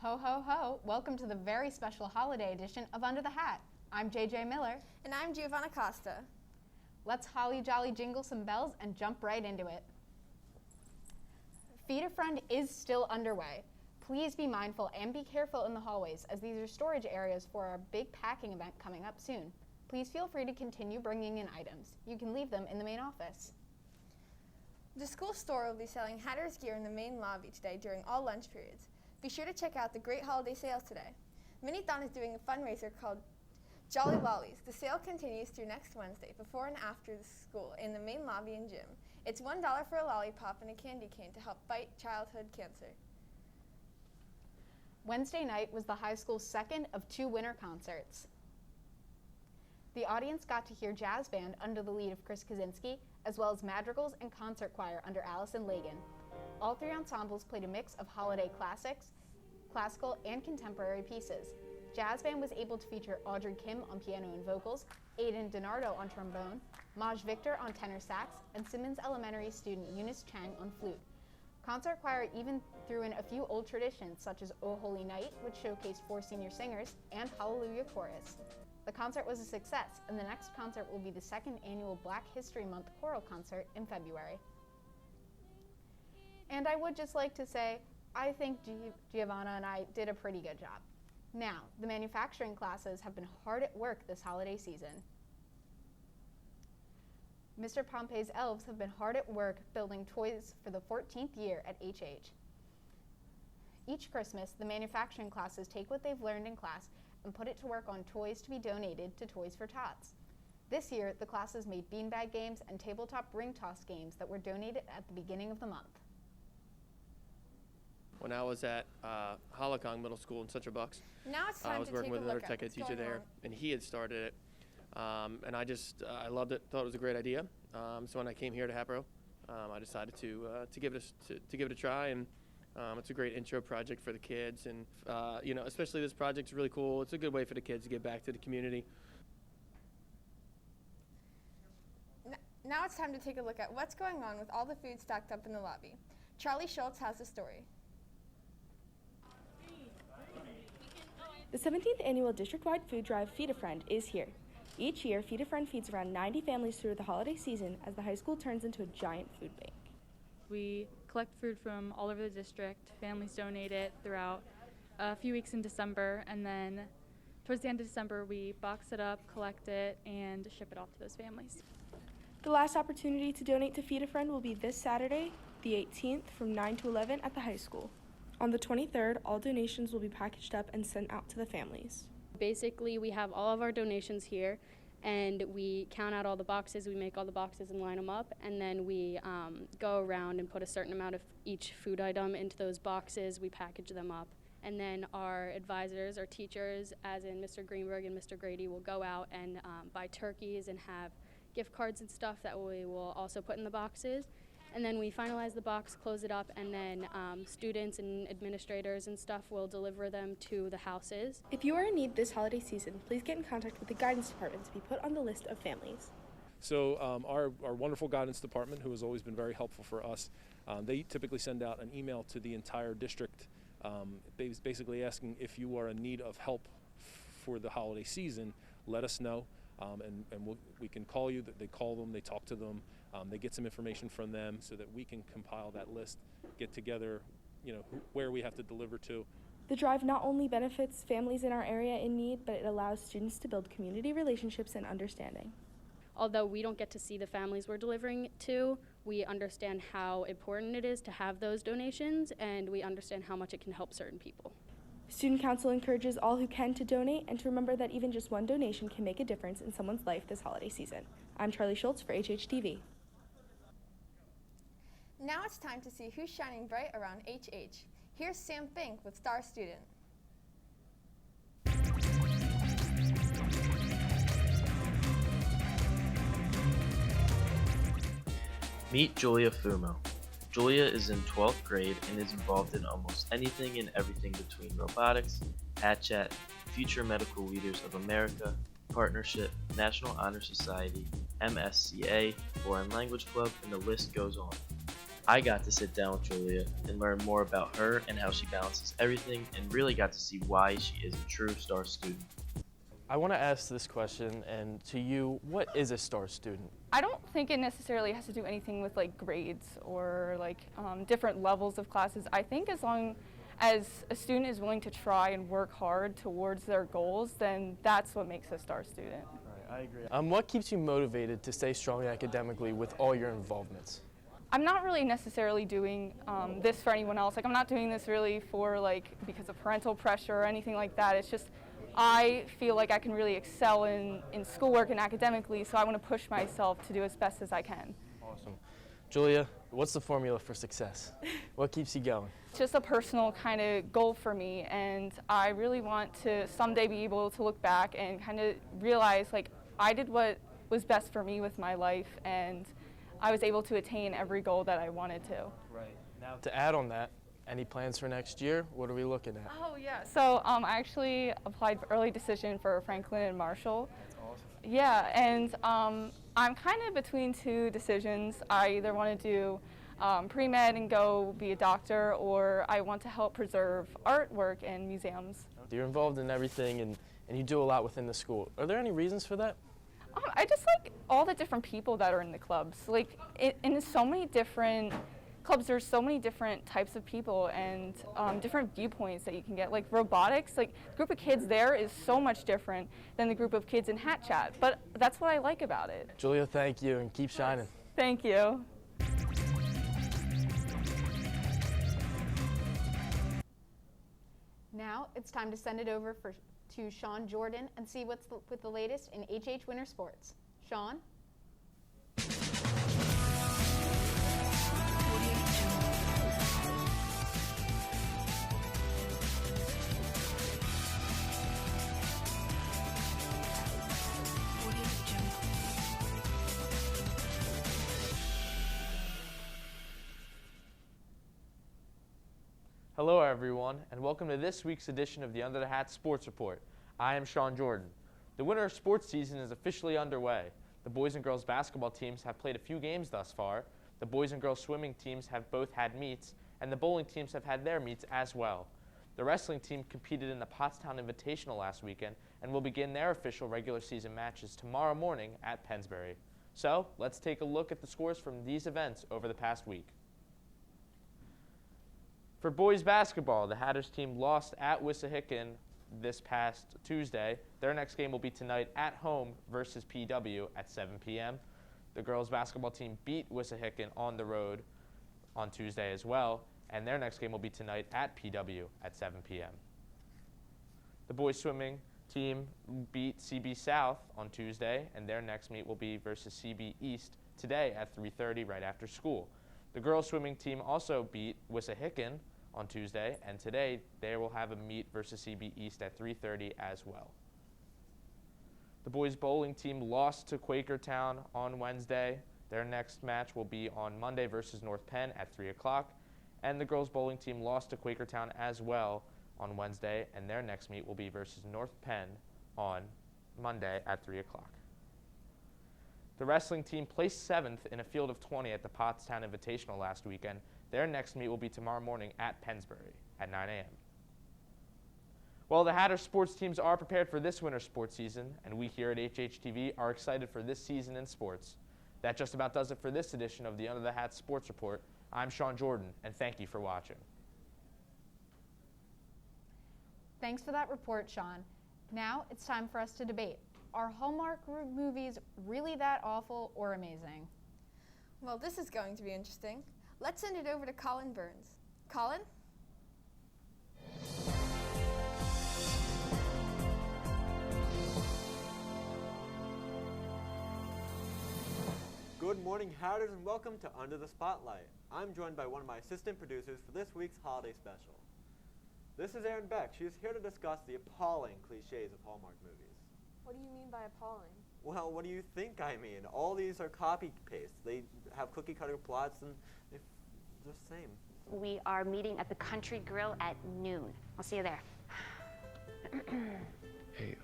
Ho, ho, ho. Welcome to the very special holiday edition of Under the Hat. I'm JJ Miller. And I'm Giovanna Costa. Let's holly jolly jingle some bells and jump right into it. Feed a Friend is still underway. Please be mindful and be careful in the hallways, as these are storage areas for our big packing event coming up soon. Please feel free to continue bringing in items. You can leave them in the main office. The school store will be selling Hatter's gear in the main lobby today during all lunch periods. Be sure to check out the great holiday sales today. Minithon is doing a fundraiser called Jolly Lollies. The sale continues through next Wednesday, before and after the school, in the main lobby and gym. It's $1 for a lollipop and a candy cane to help fight childhood cancer. Wednesday night was the high school's second of 2 winter concerts. The audience got to hear jazz band under the lead of Chris Kaczynski, as well as madrigals and concert choir under Allison Lagan. All 3 ensembles played a mix of holiday classics, classical, and contemporary pieces. Jazz band was able to feature Audrey Kim on piano and vocals, Aiden DiNardo on trombone, Maj Victor on tenor sax, and Simmons Elementary student Eunice Chang on flute. Concert choir even threw in a few old traditions, such as O Holy Night, which showcased 4 senior singers, and Hallelujah Chorus. The concert was a success, and the next concert will be the 2nd annual Black History Month choral concert in February. And I would just like to say, I think Giovanna and I did a pretty good job. Now, the manufacturing classes have been hard at work this holiday season. Mr. Pompey's elves have been hard at work building toys for the 14th year at HH. Each Christmas, the manufacturing classes take what they've learned in class and put it to work on toys to be donated to Toys for Tots. This year, the classes made beanbag games and tabletop ring toss games that were donated at the beginning of the month. When I was at Holokong Middle School in Central Bucks, Now it's time I was to working take with a another look at tech ed what's teacher going there, on. and he had started it. And I loved it, thought it was a great idea. So when I came here to Hatboro, I decided to give it a try, and it's a great intro project for the kids, and especially this project's really cool. It's a good way for the kids to get back to the community. Now it's time to take a look at what's going on with all the food stacked up in the lobby. Charlie Schultz has the story. The 17th annual district-wide food drive Feed a Friend is here. Each year, Feed a Friend feeds around 90 families through the holiday season as the high school turns into a giant food bank. We collect food from all over the district. Families donate it throughout a few weeks in December, and then towards the end of December, we box it up, collect it, and ship it off to those families. The last opportunity to donate to Feed a Friend will be this Saturday, the 18th, from 9 to 11 at the high school. On the 23rd, all donations will be packaged up and sent out to the families. Basically, we have all of our donations here, and we count out all the boxes. We make all the boxes and line them up, and then we go around and put a certain amount of each food item into those boxes. We package them up, and then our advisors, our teachers, as in Mr. Greenberg and Mr. Grady, will go out and buy turkeys and have gift cards and stuff that we will also put in the boxes. And then we finalize the box, close it up, and then students and administrators and stuff will deliver them to the houses. If you are in need this holiday season, please get in contact with the guidance department to be put on the list of families. So our wonderful guidance department, who has always been very helpful for us, they typically send out an email to the entire district basically asking if you are in need of help for the holiday season, let us know. And we can call you. They call them, they talk to them, they get some information from them so that we can compile that list, get together, where we have to deliver to. The drive not only benefits families in our area in need, but it allows students to build community relationships and understanding. Although we don't get to see the families we're delivering to, we understand how important it is to have those donations, and we understand how much it can help certain people. Student Council encourages all who can to donate and to remember that even just one donation can make a difference in someone's life this holiday season. I'm Charlie Schultz for HHTV. Now it's time to see who's shining bright around HH. Here's Sam Fink with Star Student. Meet Julia Fumo. Julia is in 12th grade and is involved in almost anything and everything between robotics, HatChat, Future Medical Leaders of America, Partnership, National Honor Society, MSCA, Foreign Language Club, and the list goes on. I got to sit down with Julia and learn more about her and how she balances everything, and really got to see why she is a true STAR student. I want to ask this question, and to you, what is a STAR student? I don't think it necessarily has to do anything with like grades or like different levels of classes. I think as long as a student is willing to try and work hard towards their goals, then that's what makes a STAR student. Right, I agree. What keeps you motivated to stay strong academically with all your involvements? I'm not really necessarily doing this for anyone else. Like, I'm not doing this really for like because of parental pressure or anything like that. It's just I feel like I can really excel in schoolwork and academically, so I want to push myself to do as best as I can. Awesome. Julia, what's the formula for success? What keeps you going? It's just a personal kind of goal for me, and I really want to someday be able to look back and kind of realize like I did what was best for me with my life, and I was able to attain every goal that I wanted to. Right. Now, to add on that, any plans for next year? What are we looking at? Oh, yeah. So I actually applied for early decision for Franklin and Marshall. That's awesome. Yeah, and I'm kind of between two decisions. I either want to do pre-med and go be a doctor, or I want to help preserve artwork in museums. You're involved in everything, and you do a lot within the school. Are there any reasons for that? I just like all the different people that are in the clubs. Like, in so many different clubs, there's so many different types of people and different viewpoints that you can get. Like robotics, like the group of kids there is so much different than the group of kids in Hat Chat, but that's what I like about it. Julia, thank you, and keep shining. Thank you. Now it's time to send it over to Sean Jordan and see what's with the latest in HH Winter Sports. Sean? Hello everyone, and welcome to this week's edition of the Under the Hat Sports Report. I am Sean Jordan. The winter sports season is officially underway. The boys and girls basketball teams have played a few games thus far. The boys and girls swimming teams have both had meets, and the bowling teams have had their meets as well. The wrestling team competed in the Pottstown Invitational last weekend and will begin their official regular season matches tomorrow morning at Pennsbury. So, let's take a look at the scores from these events over the past week. For boys basketball, the Hatters team lost at Wissahickon this past Tuesday. Their next game will be tonight at home versus PW at 7 p.m. The girls basketball team beat Wissahickon on the road on Tuesday as well, and their next game will be tonight at PW at 7 p.m. The boys swimming team beat CB South on Tuesday, and their next meet will be versus CB East today at 3:30 right after school. The girls swimming team also beat Wissahickon on Tuesday, and today they will have a meet versus CB East at 3:30 as well. The boys bowling team lost to Quakertown on Wednesday. Their next match will be on Monday versus North Penn at 3 o'clock, and the girls bowling team lost to Quakertown as well on Wednesday, and their next meet will be versus North Penn on Monday at 3 o'clock. The wrestling team placed 7th in a field of 20 at the Pottstown Invitational last weekend. Their next meet will be tomorrow morning at Pennsbury at 9 a.m. Well, the Hatter sports teams are prepared for this winter sports season, and we here at HHTV are excited for this season in sports. That just about does it for this edition of the Under the Hat Sports Report. I'm Sean Jordan, and thank you for watching. Thanks for that report, Sean. Now it's time for us to debate. Are Hallmark movies really that awful or amazing? Well, this is going to be interesting. Let's send it over to Colin Burns. Colin? Good morning, Hatters, and welcome to Under the Spotlight. I'm joined by one of my assistant producers for this week's holiday special. This is Erin Beck. She is here to discuss the appalling cliches of Hallmark movies. What do you mean by appalling? Well, what do you think I mean? All these are copy-paste. They have cookie-cutter plots, and they're just the same. We are meeting at the Country Grill at noon. I'll see you there. Hey,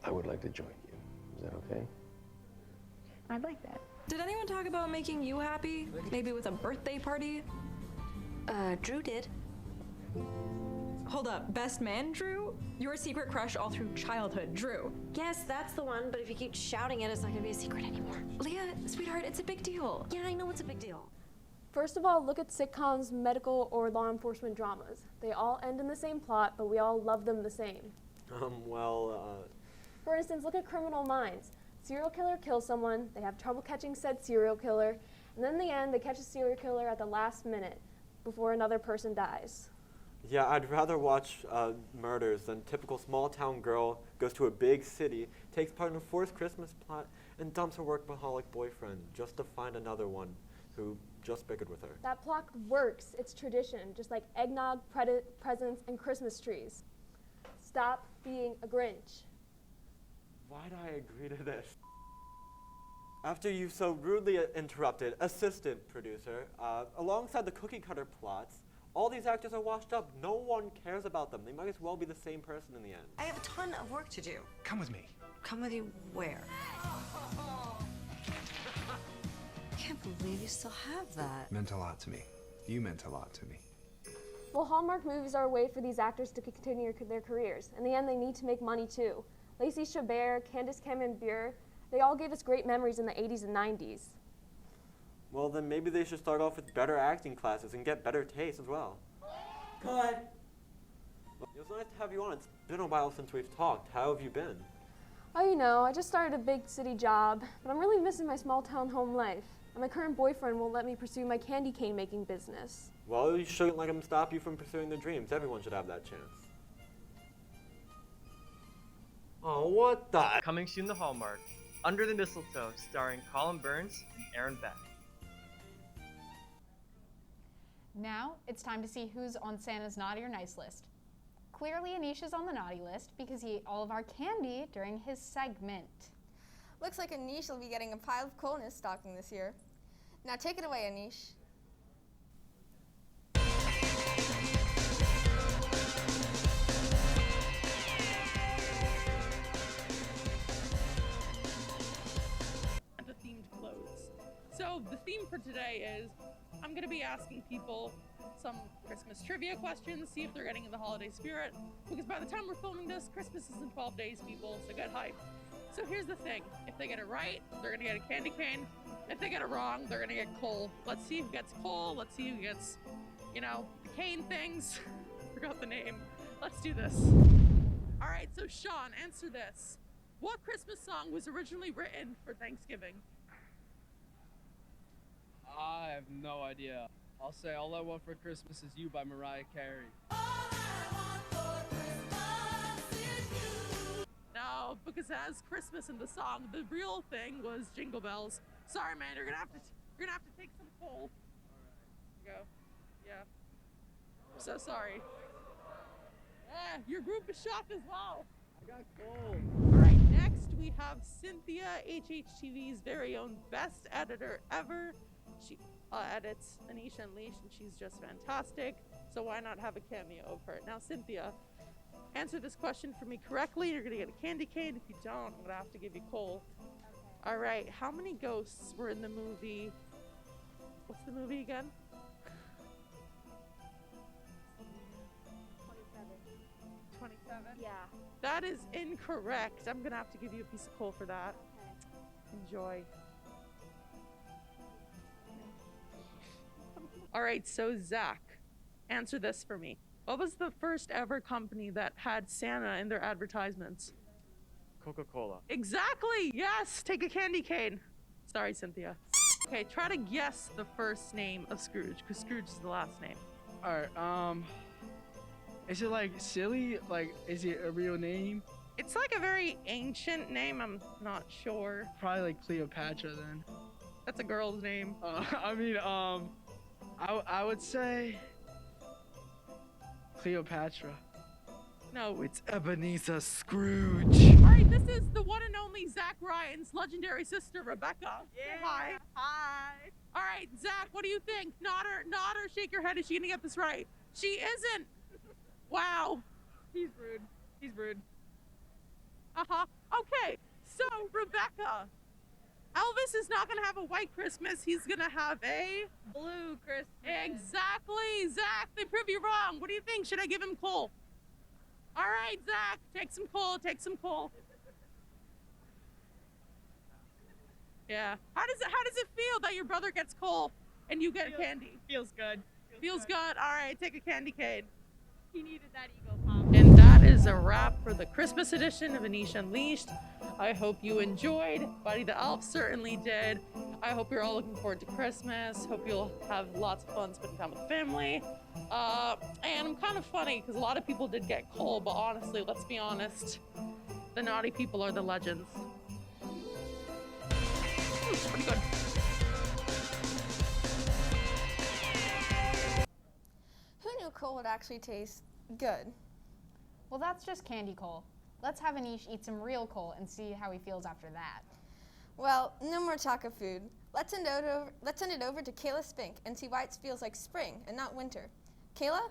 I would like to join you. Is that okay? I'd like that. Did anyone talk about making you happy? Maybe with a birthday party? Drew did. Hold up, best man, Drew? Your secret crush all through childhood, Drew. Yes, that's the one, but if you keep shouting it, it's not gonna be a secret anymore. Leah, sweetheart, it's a big deal. Yeah, I know it's a big deal. First of all, look at sitcoms, medical, or law enforcement dramas. They all end in the same plot, but we all love them the same. For instance, look at Criminal Minds. Serial killer kills someone, they have trouble catching said serial killer, and then in the end, they catch a serial killer at the last minute before another person dies. Yeah, I'd rather watch murders than typical small-town girl goes to a big city, takes part in a forced Christmas plot, and dumps her workaholic boyfriend just to find another one who just bickered with her. That plot works. It's tradition, just like eggnog, presents, and Christmas trees. Stop being a Grinch. Why'd I agree to this? After you so rudely interrupted, assistant producer, alongside the cookie-cutter plots, all these actors are washed up. No one cares about them. They might as well be the same person in the end. I have a ton of work to do. Come with me. Come with you where? I can't believe you still have that. Meant a lot to me. You meant a lot to me. Well, Hallmark movies are a way for these actors to continue their careers. In the end, they need to make money too. Lacey Chabert, Candace Cameron Bure, they all gave us great memories in the 80s and 90s. Well, then maybe they should start off with better acting classes and get better taste as well. Cut! Well, it was nice to have you on. It's been a while since we've talked. How have you been? Oh, you know, I just started a big city job, but I'm really missing my small town home life. And my current boyfriend won't let me pursue my candy cane making business. Well, you shouldn't let him stop you from pursuing their dreams. Everyone should have that chance. Oh, what the? Coming soon to Hallmark, Under the Mistletoe, starring Colin Burns and Aaron Beck. Now it's time to see who's on Santa's naughty or nice list. Clearly Anish is on the naughty list because he ate all of our candy during his segment. Looks like Anish will be getting a pile of coal in his stocking this year. Now take it away, Anish. Themed clothes. So the theme for today is I'm going to be asking people some Christmas trivia questions, see if they're getting in the holiday spirit, because by the time we're filming this, Christmas is in 12 days, people, so get hype. So here's the thing, if they get it right, they're going to get a candy cane. If they get it wrong, they're going to get coal. Let's see who gets coal, let's see who gets, you know, the cane things. Forgot the name. Let's do this. Alright, so Sean, answer this. What Christmas song was originally written for Thanksgiving? I have no idea. I'll say All I Want for Christmas Is You by Mariah Carey. No, because it has Christmas in the song. The real thing was Jingle Bells. Sorry, man, you're gonna have to take some coal. Alright. Go. Yeah. I'm so sorry. Yeah, your group is shocked as well. I got coal. Alright, next we have Cynthia, HHTV's very own best editor ever. She edits Anish and Leash, and she's just fantastic. So why not have a cameo of her? Now, Cynthia, answer this question for me correctly. You're gonna get a candy cane. If you don't, I'm gonna have to give you coal. Okay. All right. How many ghosts were in the movie? What's the movie again? 27. Yeah. That is incorrect. I'm gonna have to give you a piece of coal for that. Okay. Enjoy. All right, so Zach, answer this for me. What was the first ever company that had Santa in their advertisements? Coca-Cola. Exactly, yes, take a candy cane. Sorry, Cynthia. Okay, try to guess the first name of Scrooge, because Scrooge is the last name. Alright, is it like silly? Like, is it a real name? It's like a very ancient name, I'm not sure. Probably like Cleopatra then. That's a girl's name. I would say Cleopatra. No, it's Ebenezer Scrooge. All right, this is the one and only Zach Ryan's legendary sister, Rebecca. Yeah. Hi. Hi. All right, Zach, what do you think? Nod or shake your head. Is she gonna get this right? She isn't. Wow. He's rude. He's rude. Uh-huh. Okay, so Rebecca, Elvis is not going to have a white Christmas. He's going to have a blue Christmas. Exactly, Zach. They prove you wrong. What do you think? Should I give him coal? All right, Zach, take some coal. Take some coal. Yeah. How does it feel that your brother gets coal and you get candy? Feels good. Feels good. All right, take a candy cane. He needed that ego pop. And that is a wrap for the Christmas edition of Anish Unleashed. I hope you enjoyed. Buddy the Elf certainly did. I hope you're all looking forward to Christmas. Hope you'll have lots of fun spending time with the family. And I'm kind of funny because a lot of people did get coal, but honestly, let's be honest, the naughty people are the legends. It's pretty good. Who knew coal would actually taste good? Well, that's just candy coal. Let's have Anish eat some real coal and see how he feels after that. Well, no more talk of food. Let's send it over to Kayla Spink and see why it feels like spring and not winter. Kayla?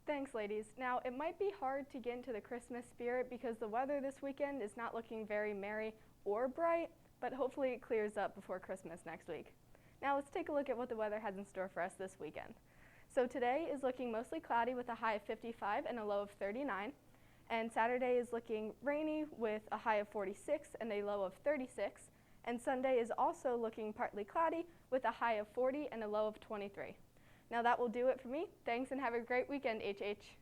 Thanks, ladies. Now, it might be hard to get into the Christmas spirit because the weather this weekend is not looking very merry or bright, but hopefully it clears up before Christmas next week. Now, let's take a look at what the weather has in store for us this weekend. So today is looking mostly cloudy with a high of 55 and a low of 39. And Saturday is looking rainy with a high of 46 and a low of 36. And Sunday is also looking partly cloudy with a high of 40 and a low of 23. Now that will do it for me. Thanks and have a great weekend, HH.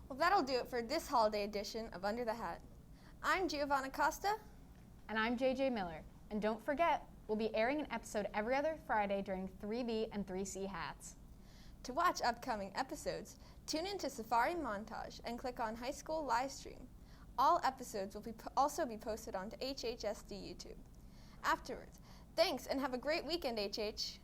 Well, that'll do it for this holiday edition of Under the Hat. I'm Giovanna Costa. And I'm JJ Miller. And don't forget, we'll be airing an episode every other Friday during 3B and 3C hats. To watch upcoming episodes, tune into Safari Montage and click on High School Livestream. All episodes will also be posted onto HHSD YouTube. Afterwards, thanks and have a great weekend, HH.